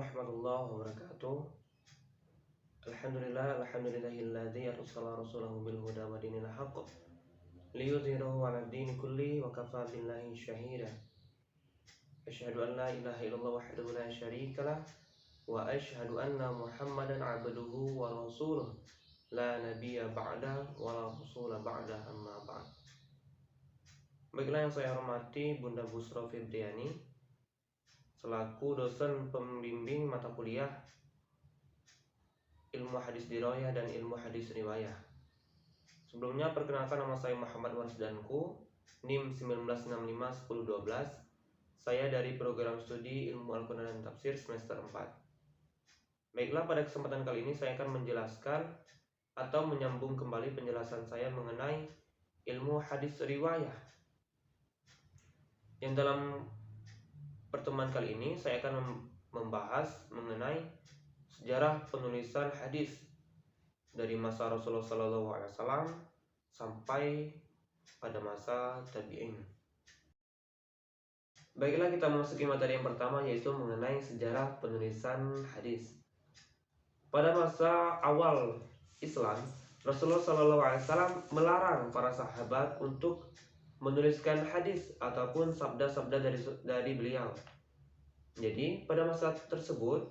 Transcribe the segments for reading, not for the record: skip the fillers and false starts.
warahmatullahi wabarakatuh. Alhamdulillahilladzi arsala rasulahu bil huda wa dinil haqq liyudhhirahu 'alad dini kulli wa kafaa billahi shahida. Asyhadu an la ilaha illallah wahdahu la syarikalah wa asyhadu anna Muhammadan 'abduhu wa rasuluh la nabiyya ba'da wa la rasula ba'da, amma ba'd. Baiklah, yang saya hormati Bunda Busra Fibriani selaku dosen pembimbing mata kuliah ilmu hadis dirayah dan ilmu hadis riwayah. Sebelumnya perkenalkan, nama saya Muhammad Warsdanku, NIM 19651012. Saya dari program studi ilmu Al-Quran dan Tafsir semester 4. Baiklah, pada kesempatan kali ini saya akan menjelaskan atau menyambung kembali penjelasan saya mengenai ilmu hadis riwayah. Yang dalam pertemuan kali ini saya akan membahas mengenai sejarah penulisan hadis dari masa Rasulullah SAW sampai pada masa tabi'in. Baiklah, kita memasuki materi yang pertama, yaitu mengenai sejarah penulisan hadis. Pada masa awal Islam, Rasulullah SAW melarang para sahabat untuk menuliskan hadis ataupun sabda-sabda dari beliau. Jadi pada masa tersebut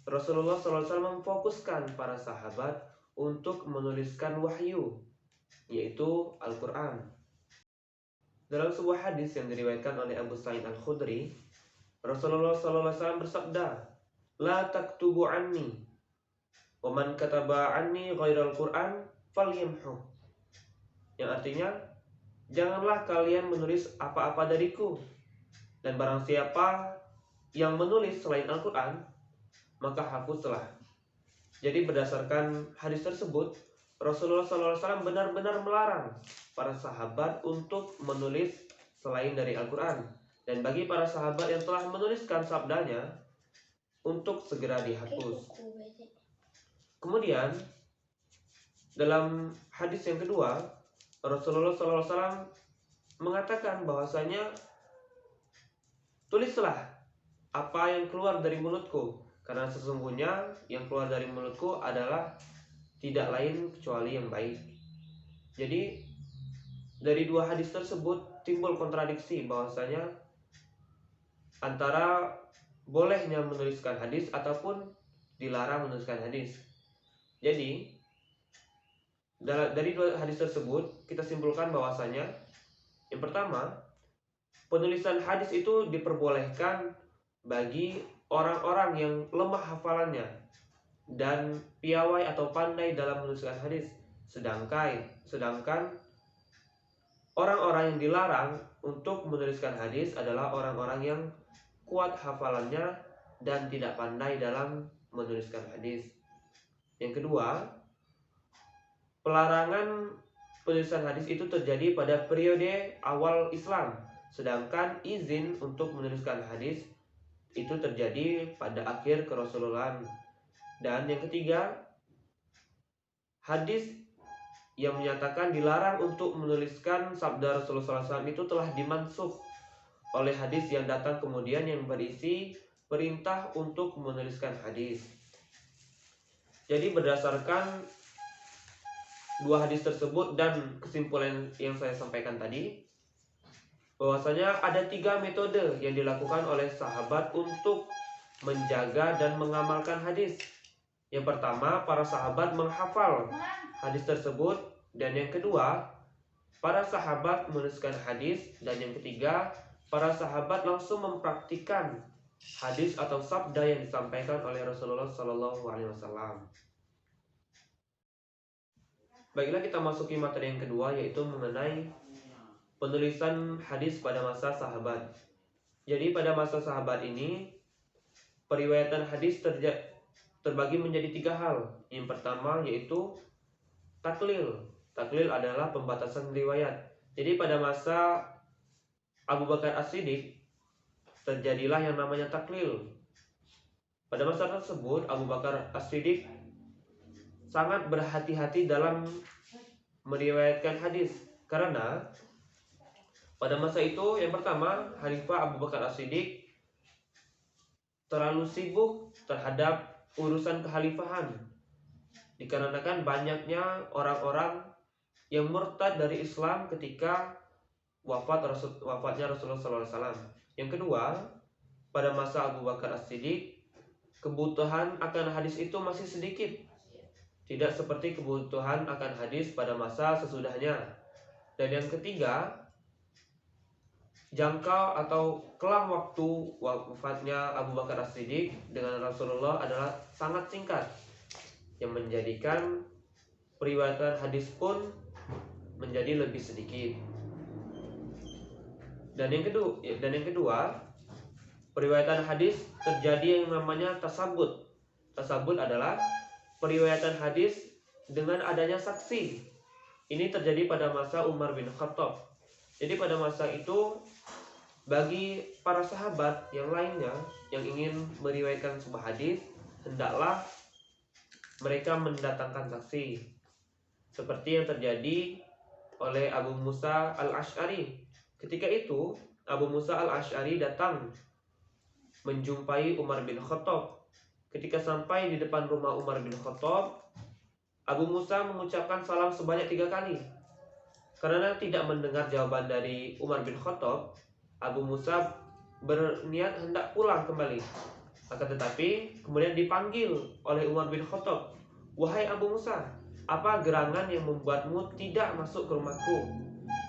Rasulullah SAW memfokuskan para sahabat untuk menuliskan wahyu, yaitu Al-Quran. Dalam sebuah hadis yang diriwayatkan oleh Abu Sa'id Al-Khudri, Rasulullah SAW bersabda, "La taktubu anni, wa man kataba anni ghairal Qur'an falyamhu." Yang artinya, janganlah kalian menulis apa-apa dariku, dan barang siapa yang menulis selain Al-Quran, maka hapuslah. Jadi berdasarkan hadis tersebut, Rasulullah SAW benar-benar melarang para sahabat untuk menulis selain dari Al-Quran. Dan bagi para sahabat yang telah menuliskan sabdanya, untuk segera dihapus. Kemudian, dalam hadis yang kedua, Rasulullah SAW mengatakan bahwasanya tulislah apa yang keluar dari mulutku, karena sesungguhnya yang keluar dari mulutku adalah tidak lain kecuali yang baik. Jadi dari dua hadis tersebut timbul kontradiksi bahwasanya antara bolehnya menuliskan hadis ataupun dilarang menuliskan hadis. Jadi dari dua hadis tersebut kita simpulkan bahwasanya yang pertama, penulisan hadis itu diperbolehkan bagi orang-orang yang lemah hafalannya dan piawai atau pandai dalam menuliskan hadis. Sedangkan orang-orang yang dilarang untuk menuliskan hadis adalah orang-orang yang kuat hafalannya dan tidak pandai dalam menuliskan hadis. Yang kedua, pelarangan penulisan hadis itu terjadi pada periode awal Islam, sedangkan izin untuk menuliskan hadis itu terjadi pada akhir kerasulan. Dan yang ketiga, hadis yang menyatakan dilarang untuk menuliskan sabda Rasulullah SAW itu telah dimansukh oleh hadis yang datang kemudian yang berisi perintah untuk menuliskan hadis. Jadi berdasarkan dua hadis tersebut dan kesimpulan yang saya sampaikan tadi, bahwasanya ada 3 metode yang dilakukan oleh sahabat untuk menjaga dan mengamalkan hadis. Yang pertama, para sahabat menghafal hadis tersebut, dan yang kedua, para sahabat menuliskan hadis, dan yang ketiga, para sahabat langsung mempraktikkan hadis atau sabda yang disampaikan oleh Rasulullah SAW. Baiklah, kita masuki materi yang kedua, yaitu mengenai penulisan hadis pada masa sahabat. Jadi pada masa sahabat ini, periwayatan hadis terbagi menjadi 3 hal. Yang pertama yaitu taklil. Taklil adalah pembatasan riwayat. Jadi pada masa Abu Bakar As-Siddiq terjadilah yang namanya taklil. Pada masa tersebut Abu Bakar As-Siddiq sangat berhati-hati dalam meriwayatkan hadis, karena pada masa itu yang pertama, Khalifah Abu Bakar As-Siddiq terlalu sibuk terhadap urusan kekhalifahan, dikarenakan banyaknya orang-orang yang murtad dari Islam ketika wafatnya Rasulullah SAW. Yang kedua, pada masa Abu Bakar As-Siddiq, kebutuhan akan hadis itu masih sedikit, tidak seperti kebutuhan akan hadis pada masa sesudahnya. Dan yang ketiga, jangkau atau kelang waktu wafatnya Abu Bakar As-Siddiq dengan Rasulullah adalah sangat singkat, yang menjadikan periwayatan hadis pun menjadi lebih sedikit. Dan yang kedua, periwayatan hadis terjadi yang namanya tasabut. Tasabut adalah periwayatan hadis dengan adanya saksi. Ini terjadi pada masa Umar bin Khattab. Jadi pada masa itu, bagi para sahabat yang lainnya yang ingin meriwayatkan sebuah hadis, hendaklah mereka mendatangkan saksi, seperti yang terjadi oleh Abu Musa Al-Asy'ari. Ketika itu Abu Musa Al-Asy'ari datang menjumpai Umar bin Khattab. Ketika sampai di depan rumah Umar bin Khattab, Abu Musa mengucapkan salam sebanyak 3 kali. Karena tidak mendengar jawaban dari Umar bin Khattab, Abu Musa berniat hendak pulang kembali. Akan tetapi kemudian dipanggil oleh Umar bin Khattab, "Wahai Abu Musa, apa gerangan yang membuatmu tidak masuk ke rumahku?"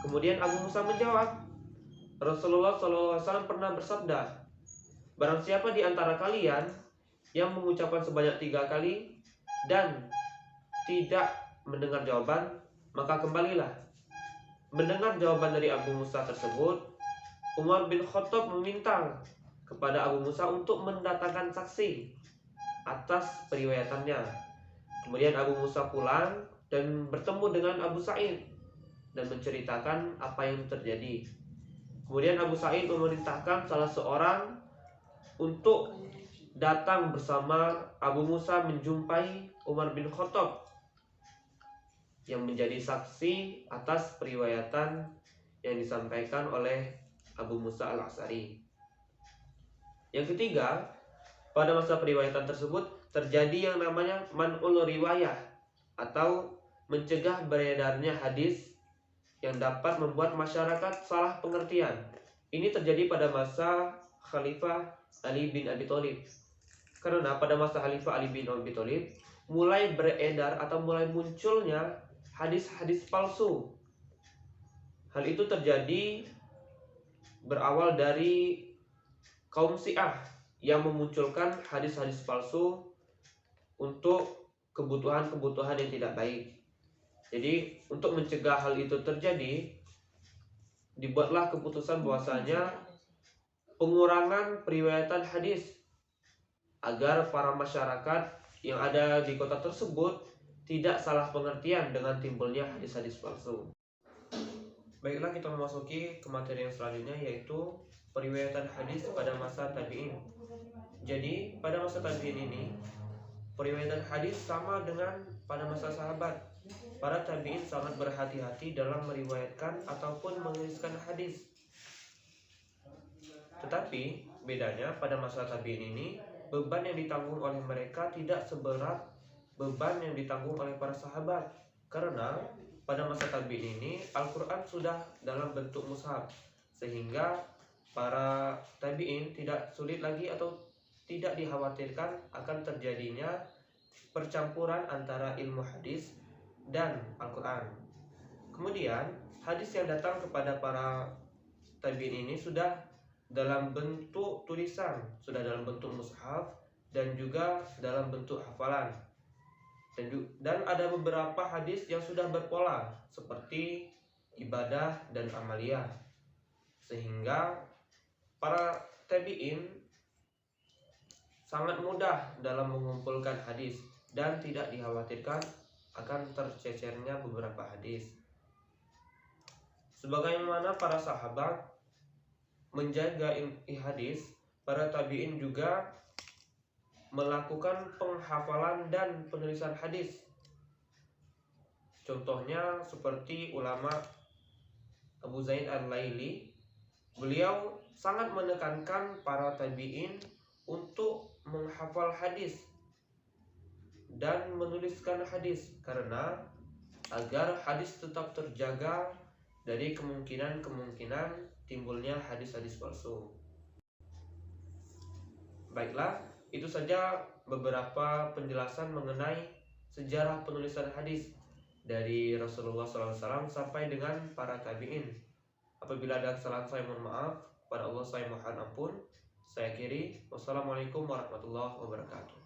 Kemudian Abu Musa menjawab, "Rasulullah SAW pernah bersabda, barang siapa di antara kalian yang mengucapkan sebanyak 3 kali dan tidak mendengar jawaban, maka kembalilah." Mendengar jawaban dari Abu Musa tersebut, Umar bin Khattab meminta kepada Abu Musa untuk mendatangkan saksi atas periwayatannya. Kemudian Abu Musa pulang dan bertemu dengan Abu Sa'id dan menceritakan apa yang terjadi. Kemudian Abu Sa'id memerintahkan salah seorang untuk datang bersama Abu Musa menjumpai Umar bin Khattab yang menjadi saksi atas periwayatan yang disampaikan oleh Abu Musa Al-Asy'ari. Yang ketiga, pada masa periwayatan tersebut terjadi yang namanya man'ul riwayah, atau mencegah beredarnya hadis yang dapat membuat masyarakat salah pengertian. Ini terjadi pada masa Khalifah Ali bin Abi Thalib. Karena pada masa Khalifah Ali bin Abi Thalib mulai beredar atau mulai munculnya hadis-hadis palsu. Hal itu terjadi berawal dari kaum Syiah yang memunculkan hadis-hadis palsu untuk kebutuhan-kebutuhan yang tidak baik. Jadi untuk mencegah hal itu terjadi, dibuatlah keputusan bahwasanya pengurangan periwayatan hadis agar para masyarakat yang ada di kota tersebut tidak salah pengertian dengan timbulnya hadis-hadis palsu. Baiklah, kita memasuki ke materi yang selanjutnya, yaitu periwayatan hadis pada masa tabi'in. Jadi pada masa tabi'in ini, periwayatan hadis sama dengan pada masa sahabat. Para tabi'in sangat berhati-hati dalam meriwayatkan ataupun menuliskan hadis. Tetapi bedanya pada masa tabi'in ini, beban yang ditanggung oleh mereka tidak seberat beban yang ditanggung oleh para sahabat. Karena pada masa tabi'in ini Al-Quran sudah dalam bentuk mushaf, sehingga para tabi'in tidak sulit lagi atau tidak dikhawatirkan akan terjadinya percampuran antara ilmu hadis dan Al-Quran. Kemudian hadis yang datang kepada para tabi'in ini sudah dalam bentuk tulisan, sudah dalam bentuk mushaf, dan juga dalam bentuk hafalan. Dan ada beberapa hadis yang sudah berpola seperti ibadah dan amaliyah, sehingga para tabi'in sangat mudah dalam mengumpulkan hadis dan tidak dikhawatirkan akan tercecernya beberapa hadis. Sebagaimana para sahabat menjaga hadis, para tabi'in juga melakukan penghafalan dan penulisan hadis. Contohnya seperti ulama Abu Zaid Al-Laili, beliau sangat menekankan para tabi'in untuk menghafal hadis dan menuliskan hadis, karena agar hadis tetap terjaga dari kemungkinan timbulnya hadis-hadis palsu. Baiklah, itu saja beberapa penjelasan mengenai sejarah penulisan hadis dari Rasulullah SAW sampai dengan para tabi'in. Apabila ada kesalahan saya mohon maaf, pada Allah saya mohon ampun. Saya akhiri. Wassalamualaikum warahmatullahi wabarakatuh.